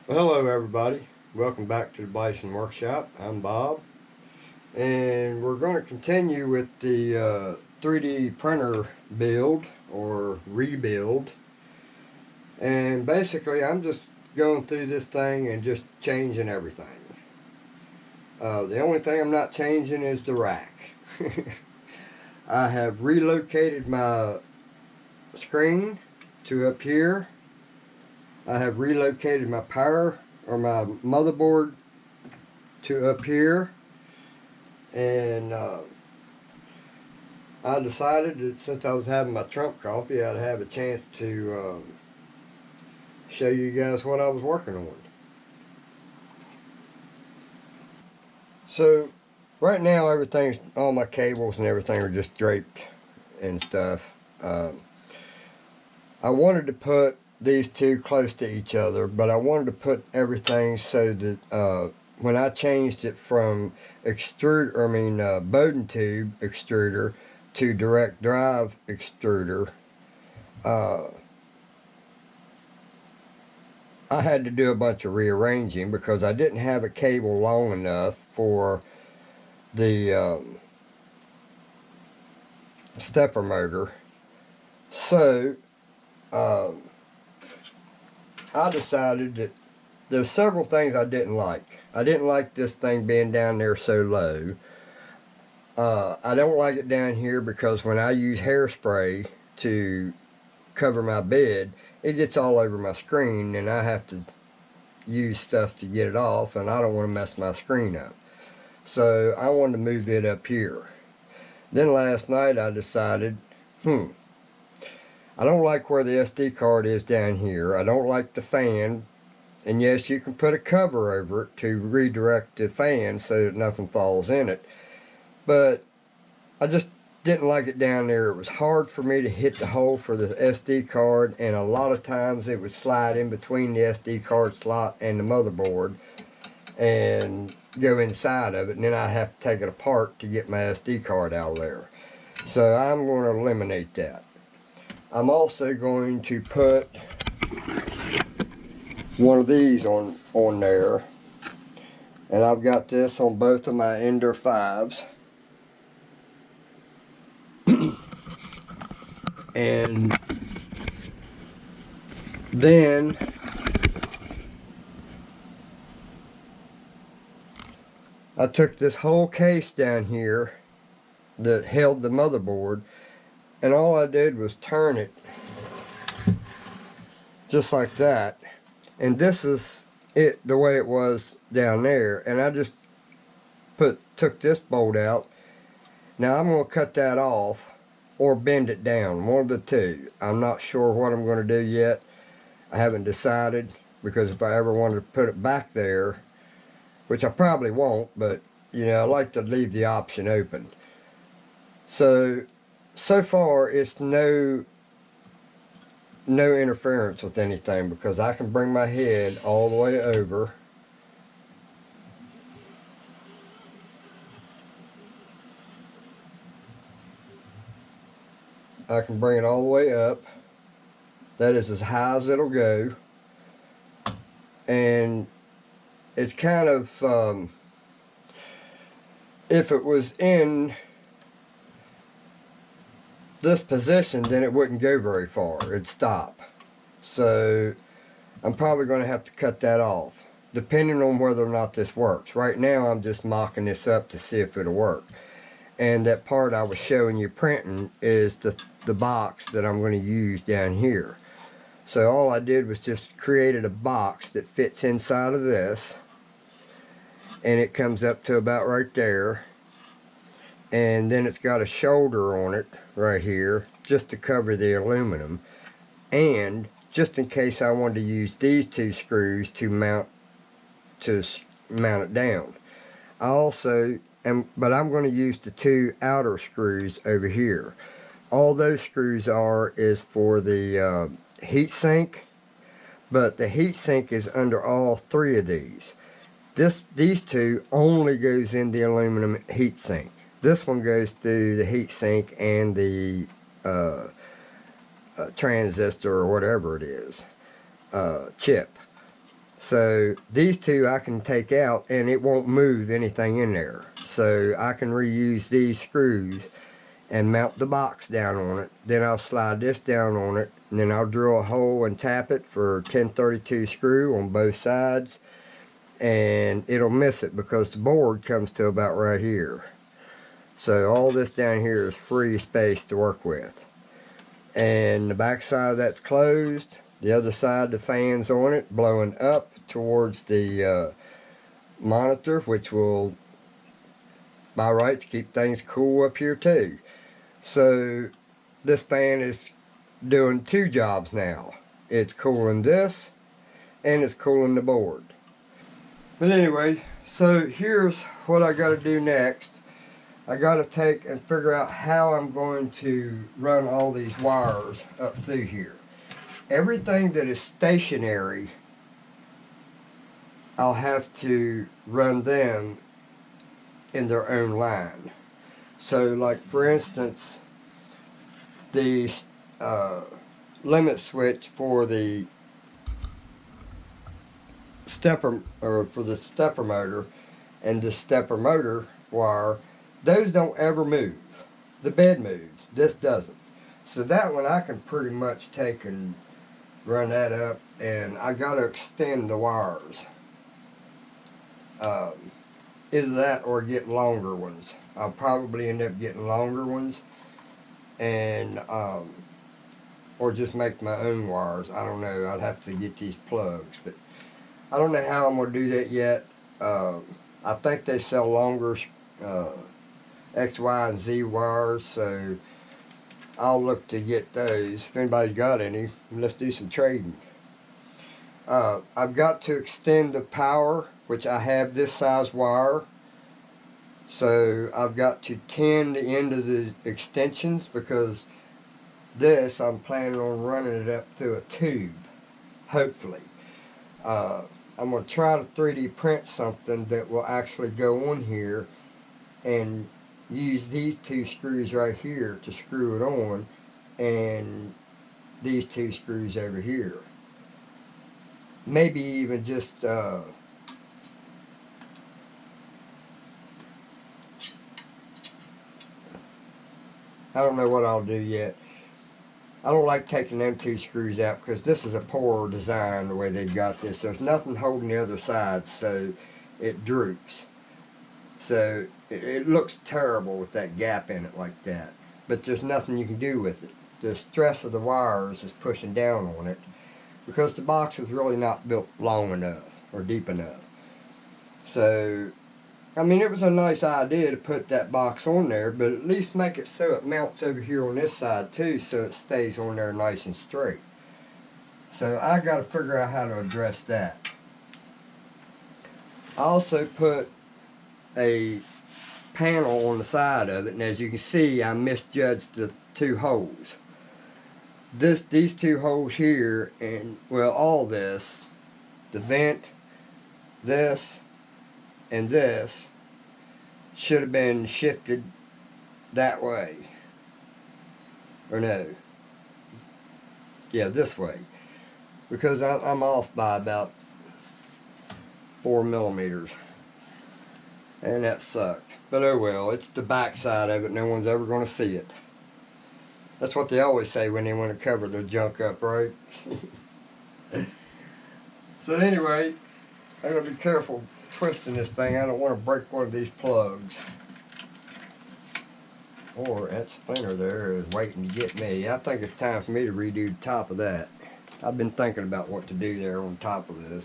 Well, hello everybody. Welcome back to the Bison Workshop. I'm Bob, and we're going to continue with the 3D printer build or rebuild. And basically, I'm just going through this thing and just changing everything. The only thing I'm not changing is the rack. I have relocated my screen to up here. I have relocated my power or my motherboard to up here, and I decided that since I was having my Trump coffee, I'd have a chance to show you guys what I was working on. So right now everything's, all my cables and everything are just draped and stuff. I wanted to put these two close to each other, but I wanted to put everything so that when I changed it from Bowden tube extruder to direct drive extruder, I had to do a bunch of rearranging because I didn't have a cable long enough for the stepper motor. So I decided that there's several things I didn't like. I didn't like this thing being down there so low. I don't like it down here because when I use hairspray to cover my bed, it gets all over my screen and I have to use stuff to get it off, and I don't want to mess my screen up. So I wanted to move it up here. Then last night I decided, I don't like where the SD card is down here. I don't like the fan. And yes, you can put a cover over it to redirect the fan so that nothing falls in it. But I just didn't like it down there. It was hard for me to hit the hole for the SD card, and a lot of times it would slide in between the SD card slot and the motherboard and go inside of it, and then I have to take it apart to get my SD card out of there. So I'm going to eliminate that. I'm also going to put one of these on there, and I've got this on both of my Ender 5s. And then I took this whole case down here that held the motherboard, and all I did was turn it just like that. And this is it the way it was down there, and I just took this bolt out. Now I'm going to cut that off or bend it down, one of the two. I'm not sure what I'm going to do yet. I haven't decided, because if I ever wanted to put it back there, which I probably won't, but you know, I like to leave the option open. So far it's no interference with anything, because I can bring my head all the way over. I can bring it all the way up. That is as high as it'll go. And it's kind of, if it was in this position, then it wouldn't go very far. It'd stop. So I'm probably going to have to cut that off, depending on whether or not this works. Right now I'm just mocking this up to see if it'll work. And that part I was showing you printing is the box that I'm going to use down here. So all I did was just created a box that fits inside of this, and it comes up to about right there, and then it's got a shoulder on it right here just to cover the aluminum, and just in case I wanted to use these two screws to mount it down. I also but I'm going to use the two outer screws over here. All those screws is for the heat sink, but the heat sink is under all three of these. These two only goes in the aluminum heat sink. This one goes through the heat sink and the transistor or whatever it is, chip. So these two I can take out and it won't move anything in there. So I can reuse these screws and mount the box down on it. Then I'll slide this down on it, and then I'll drill a hole and tap it for 1032 screw on both sides, and it'll miss it because the board comes to about right here. So all this down here is free space to work with. And the back side that's closed, the other side the fan's on it blowing up towards the monitor, which will by rights keep things cool up here too. So this fan is doing two jobs now. It's cooling this and it's cooling the board. But anyway, so here's what I got to do next. I got to take and figure out how I'm going to run all these wires up through here. Everything that is stationary, I'll have to run them in their own line. So like for instance, the limit switch for the stepper, or for the stepper motor, and the stepper motor wire, those don't ever move. The bed moves, this doesn't. So that one I can pretty much take and run that up, and I gotta extend the wires. Either that or get longer ones. I'll probably end up getting longer ones, and or just make my own wires. I don't know. I'd have to get these plugs, but I don't know how I'm gonna do that yet. I think they sell longer X, Y, and Z wires, so I'll look to get those. If anybody's got any, let's do some trading. I've got to extend the power, which I have this size wire. So I've got to tin the end of the extensions, because this I'm planning on running it up through a tube, hopefully. I'm going to try to 3D print something that will actually go on here and use these two screws right here to screw it on, and these two screws over here. Maybe even just I don't know what I'll do yet. I don't like taking them two screws out because this is a poor design the way they've got this. There's nothing holding the other side, so it droops. So it looks terrible with that gap in it like that. But there's nothing you can do with it. The stress of the wires is pushing down on it because the box is really not built long enough or deep enough. So, I mean, it was a nice idea to put that box on there, but at least make it so it mounts over here on this side too, so it stays on there nice and straight. So I got to figure out how to address that. I also put a panel on the side of it, and as you can see, I misjudged the two holes. These two holes here, and well, all this, the vent, this, and this should have been shifted that way. Or no. Yeah, this way. Because I'm off by about 4 millimeters. And that sucked. But oh well, it's the back side of it. No one's ever going to see it. That's what they always say when they want to cover their junk up, right? So anyway, I gotta be careful twisting this thing. I don't want to break one of these plugs. Or that splinter there is waiting to get me. I think it's time for me to redo the top of that. I've been thinking about what to do there on top of this.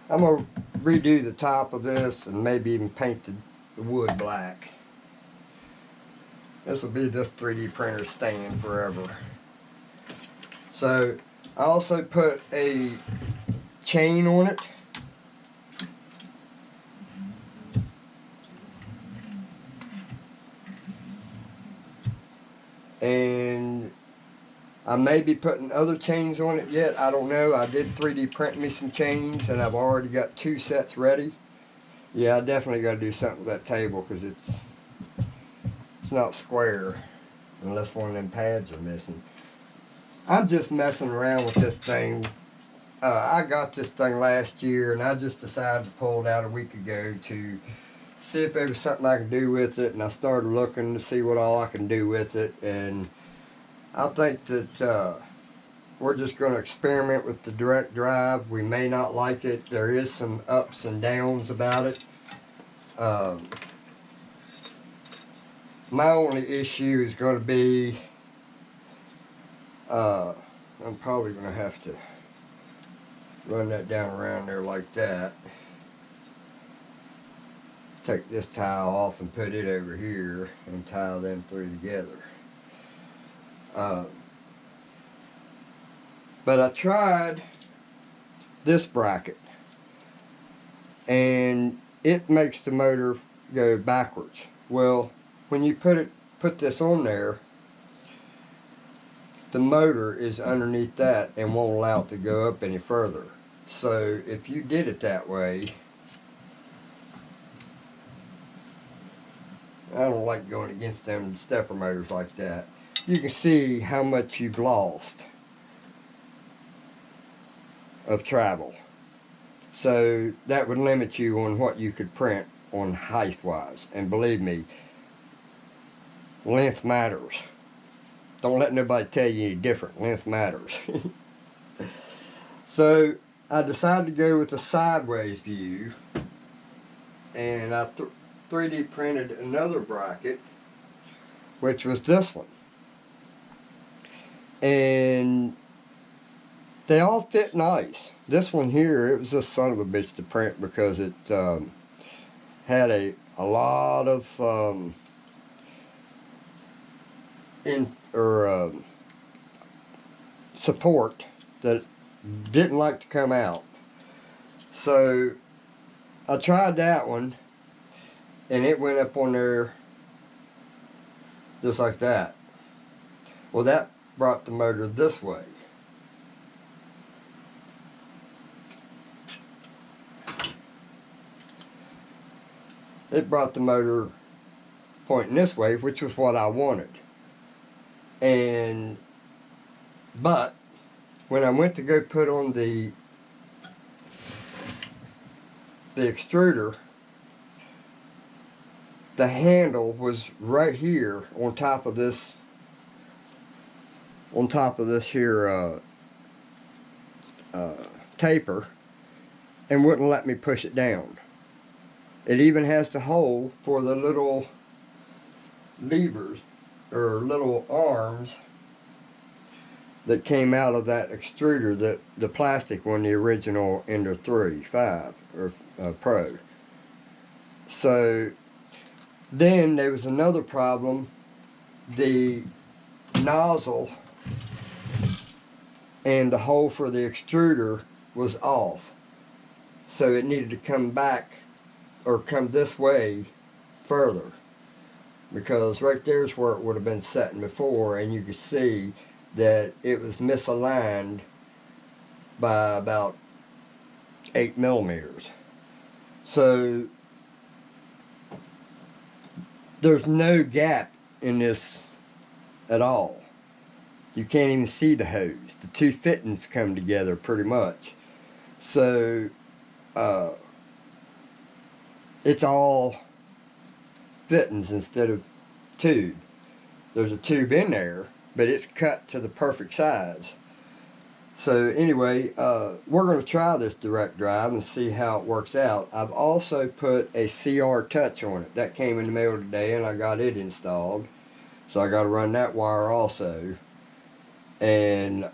I'm going to redo the top of this and maybe even paint the wood black. This will be this 3D printer staying forever. So I also put a chain on it. And I may be putting other chains on it yet. I don't know. I did 3D print me some chains, and I've already got 2 sets ready. Yeah, I definitely got to do something with that table because it's not square unless one of them pads are missing. I'm just messing around with this thing I got this thing last year, and I just decided to pull it out a week ago to see if there was something I could do with it, and I started looking to see what all I can do with it, and I think that we're just going to experiment with the direct drive. We may not like it. There is some ups and downs about it. My only issue is going to be I'm probably going to have to run that down around there like that. Take this tile off and put it over here and tie them three together. But I tried this bracket, and it makes the motor go backwards. Well, when you put this on there, the motor is underneath that and won't allow it to go up any further. So if you did it that way, I don't like going against them stepper motors like that. You can see how much you've lost of travel. So that would limit you on what you could print on height wise. And believe me, length matters. Don't let nobody tell you any different. Length matters. So I decided to go with a sideways view, and I 3D printed another bracket, which was this one. And they all fit nice. This one here, it was just son of a bitch to print because it had a lot of support that didn't like to come out. So I tried that one, and it went up on there just like that. Well, that brought the motor this way. It brought the motor pointing this way, which was what I wanted. But when I went to go put on the extruder, the handle was right here on top of this here taper, and wouldn't let me push it down. It even has the hole for the little levers or little arms that came out of that extruder, the plastic one, the original Ender 5 or Pro. So then there was another problem. The nozzle and the hole for the extruder was off, so it needed to come back or come this way further, because right there's where it would have been setting before, and you could see that it was misaligned by about 8 millimeters. So there's no gap in this at all. You can't even see the hose. The two fittings come together pretty much. So it's all fittings instead of tube. There's a tube in there, but it's cut to the perfect size. So anyway, we're going to try this direct drive and see how it works out. I've also put a CR touch on it. That came in the mail today, and I got it installed. So I got to run that wire also. And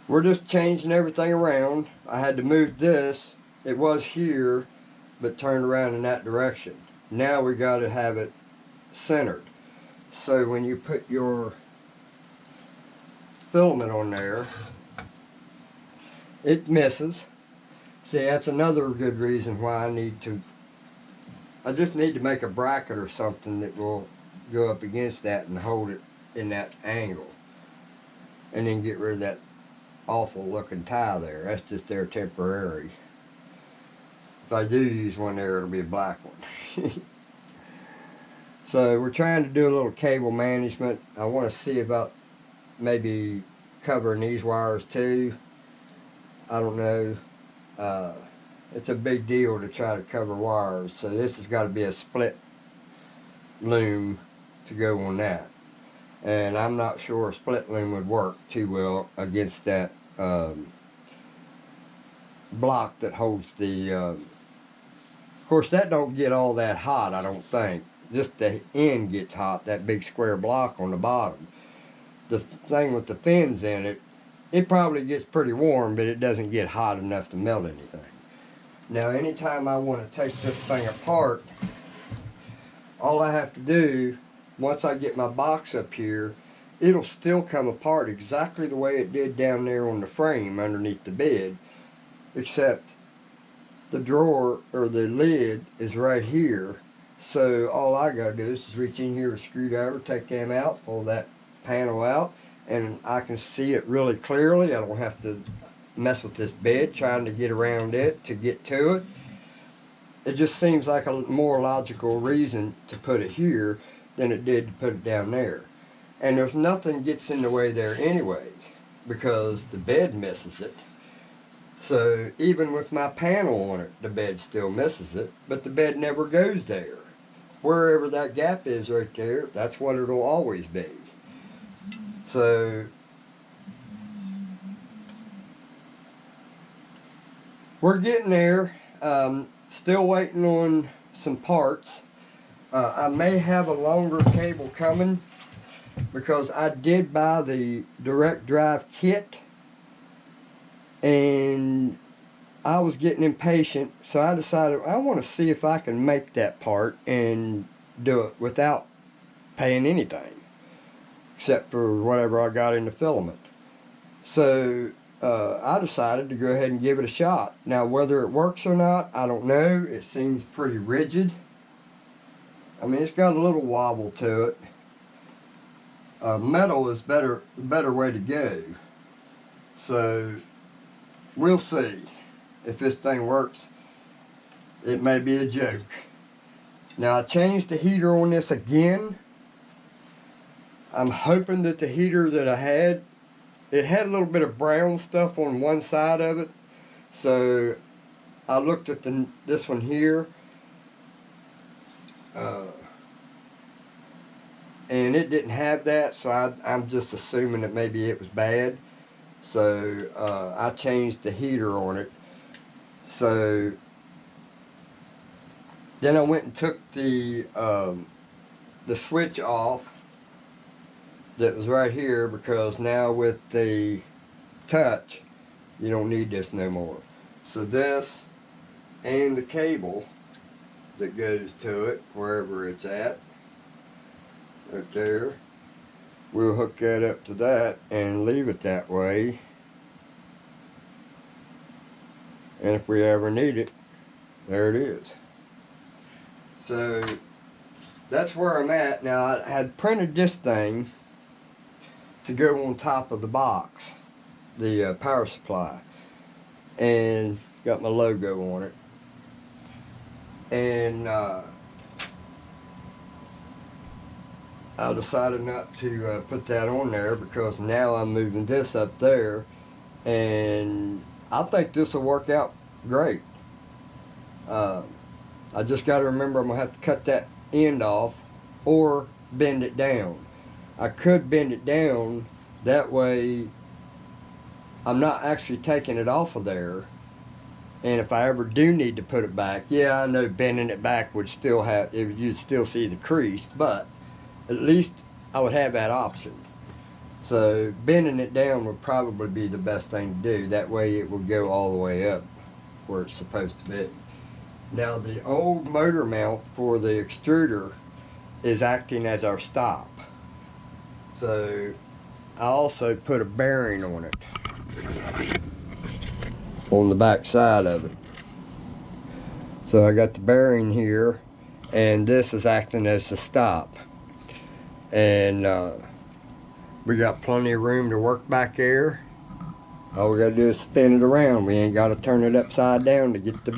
we're just changing everything around. I had to move this. It was here, but turned around in that direction. Now we got to have it centered. So when you put your filament on there, it misses. See, that's another good reason why I just need to make a bracket or something that will go up against that and hold it in that angle, and then get rid of that awful looking tie there. That's just there temporary. If I do use one there, it'll be a black one. So we're trying to do a little cable management. I want to see about maybe covering these wires too. I don't know. It's a big deal to try to cover wires, so this has got to be a split loom to go on that. And I'm not sure a split loom would work too well against that block that holds the of course that don't get all that hot, I don't think. Just the end gets hot, that big square block on the bottom. The thing with the fins in it, it probably gets pretty warm, but it doesn't get hot enough to melt anything. Now anytime I want to take this thing apart, all I have to do, once I get my box up here, it'll still come apart exactly the way it did down there on the frame underneath the bed, except the drawer or the lid is right here. So all I gotta do is reach in here with a screwdriver, take them out, pull that panel out, and I can see it really clearly. I don't have to mess with this bed trying to get around it to get to it. It just seems like a more logical reason to put it here than it did to put it down there. And there's nothing gets in the way there anyway, because the bed misses it. So even with my panel on it, the bed still misses it, but the bed never goes there. Wherever that gap is right there, that's what it'll always be. So we're getting there. Still waiting on some parts. I may have a longer cable coming because I did buy the direct drive kit and I was getting impatient, so I decided I want to see if I can make that part and do it without paying anything except for whatever I got in the filament. So I decided to go ahead and give it a shot. Now whether it works or not, I don't know. It seems pretty rigid. I mean, it's got a little wobble to it. Metal is better way to go. So we'll see if this thing works. It may be a joke. Now I changed the heater on this again. I'm hoping that the heater that I had, it had a little bit of brown stuff on one side of it. So I looked at this one here. And it didn't have that, so I'm just assuming that maybe it was bad. So I changed the heater on it. So then I went and took the switch off that was right here, because now with the touch you don't need this no more. So this and the cable that goes to it, wherever it's at, right there, we'll hook that up to that and leave it that way. And if we ever need it, there it is. So that's where I'm at. Now I had printed this thing to go on top of the box, the power supply, and got my logo on it. And I decided not to put that on there because now I'm moving this up there, and I think this will work out great. I just got to remember I'm going to have to cut that end off or bend it down. I could bend it down, that way I'm not actually taking it off of there. And if I ever do need to put it back, yeah, I know bending it back would still have, you'd still see the crease, but at least I would have that option. So bending it down would probably be the best thing to do. That way it will go all the way up where it's supposed to be. Now the old motor mount for the extruder is acting as our stop. So I also put a bearing on it, on the back side of it. So I got the bearing here, and this is acting as the stop. And we got plenty of room to work back there. All we gotta do is spin it around. We ain't gotta turn it upside down to get the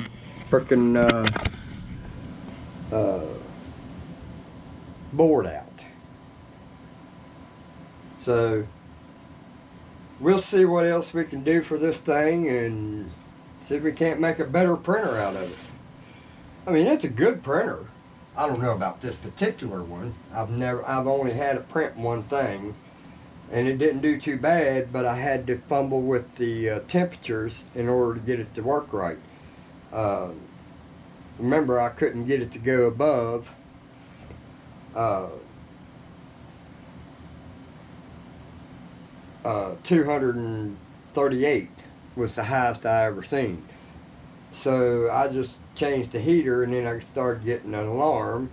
frickin' board out. So we'll see what else we can do for this thing and see if we can't make a better printer out of it. I mean, it's a good printer. I don't know about this particular one. I've only had it print one thing, and it didn't do too bad, but I had to fumble with the temperatures in order to get it to work right. Remember, I couldn't get it to go above 238 was the highest I ever seen. So I just changed the heater, and then I started getting an alarm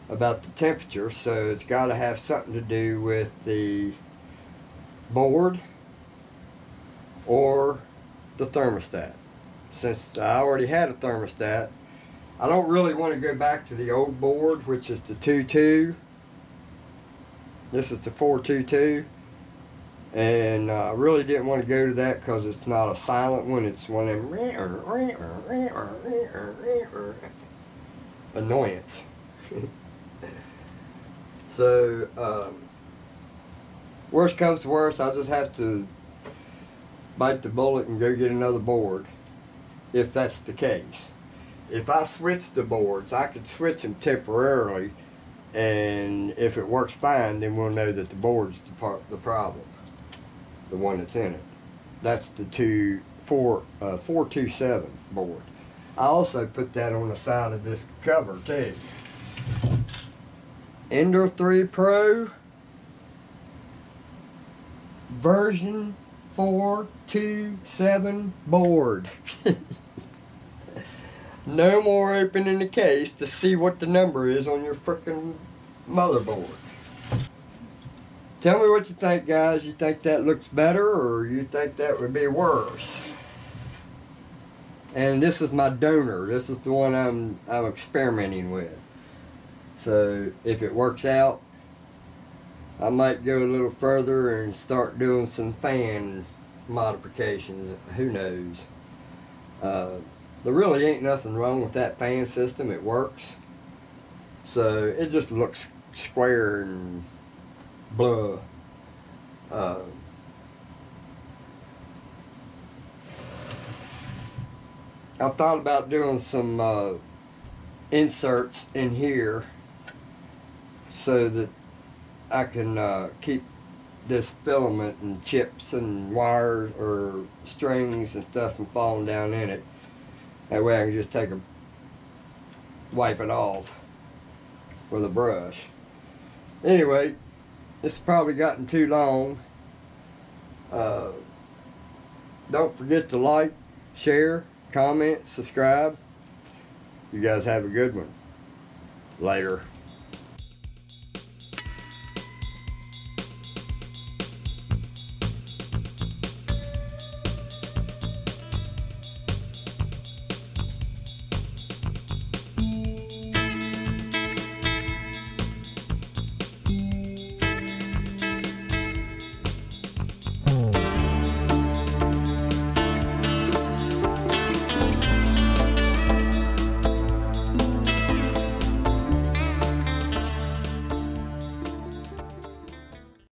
about the temperature. So it's got to have something to do with the board or the thermostat. Since I already had a thermostat, I don't really want to go back to the old board, which is the 2.2. This is the 4.22. And I really didn't want to go to that because it's not a silent one. It's one of them annoyance. So, worst comes to worst, I'll just have to bite the bullet and go get another board, if that's the case. If I switch the boards, I could switch them temporarily, and if it works fine, then we'll know that the board's the problem. The one that's in it. That's the 427 board. I also put that on the side of this cover too. Ender 3 Pro version 427 board. No more opening the case to see what the number is on your frickin' motherboard. Tell me what you think, guys. You think that looks better, or you think that would be worse? And this is my donor. This is the one I'm experimenting with. So if it works out, I might go a little further and start doing some fan modifications. Who knows? There really ain't nothing wrong with that fan system. It works. So it just looks square and blah. I thought about doing some inserts in here so that I can keep this filament and chips and wires or strings and stuff from falling down in it. That way I can just wipe it off with a brush. Anyway, this has probably gotten too long. Don't forget to like, share, comment, subscribe. You guys have a good one. Later.